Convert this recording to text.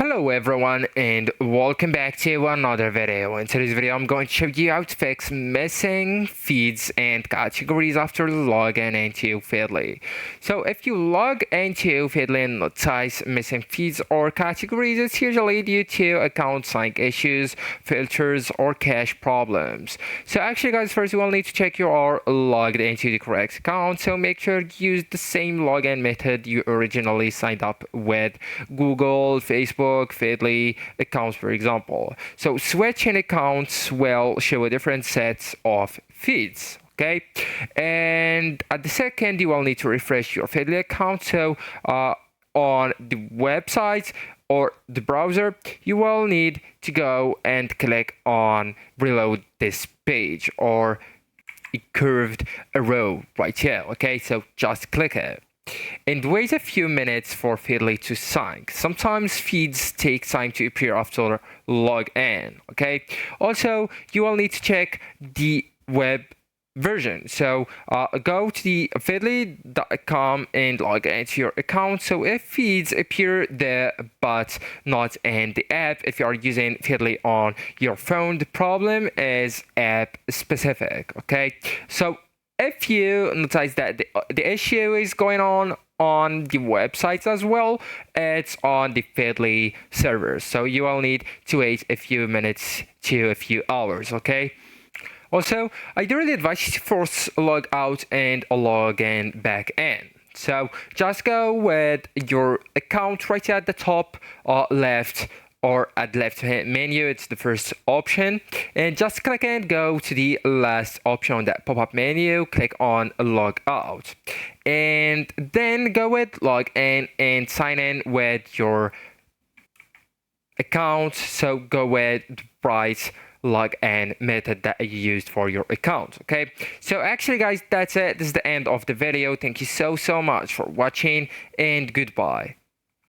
Hello everyone and welcome back to another video. In today's video I'm going to show you how to fix missing feeds and categories after logging into Feedly. So if you log into Feedly and notice missing feeds or categories, it's usually due to account sync issues, filters or cache problems. So actually guys, first you will need to check you are logged into the correct account. So make sure you use the same login method you originally signed up with: Google, Facebook, Feedly accounts, for example. So switching accounts will show a different set of feeds. Okay, and at the second you will need to refresh your Feedly account. So on the website or the browser, you will need to go and click on reload this page or a curved arrow right here. Okay, so just click it and wait a few minutes for Feedly to sync. Sometimes feeds take time to appear after login. Okay, also you will need to check the web version. So go to the feedly.com and log into your account. So if feeds appear there but not in the app, if you are using Feedly on your phone, the problem is app specific. Okay, so if you notice that the issue is going on the websites as well, it's on the Feedly servers. So you will need to wait a few minutes to a few hours. Okay. Also, I do really advise you to first log out and log in back in. So just go with your account right at the top left or at the left menu. It's the first option, and just click and go to the last option on that pop-up menu. Click on log out and then go with log in and sign in with your account. So go with the right login method that you used for your account. Okay, so actually guys, that's it. This is the end of the video. Thank you so much for watching and goodbye.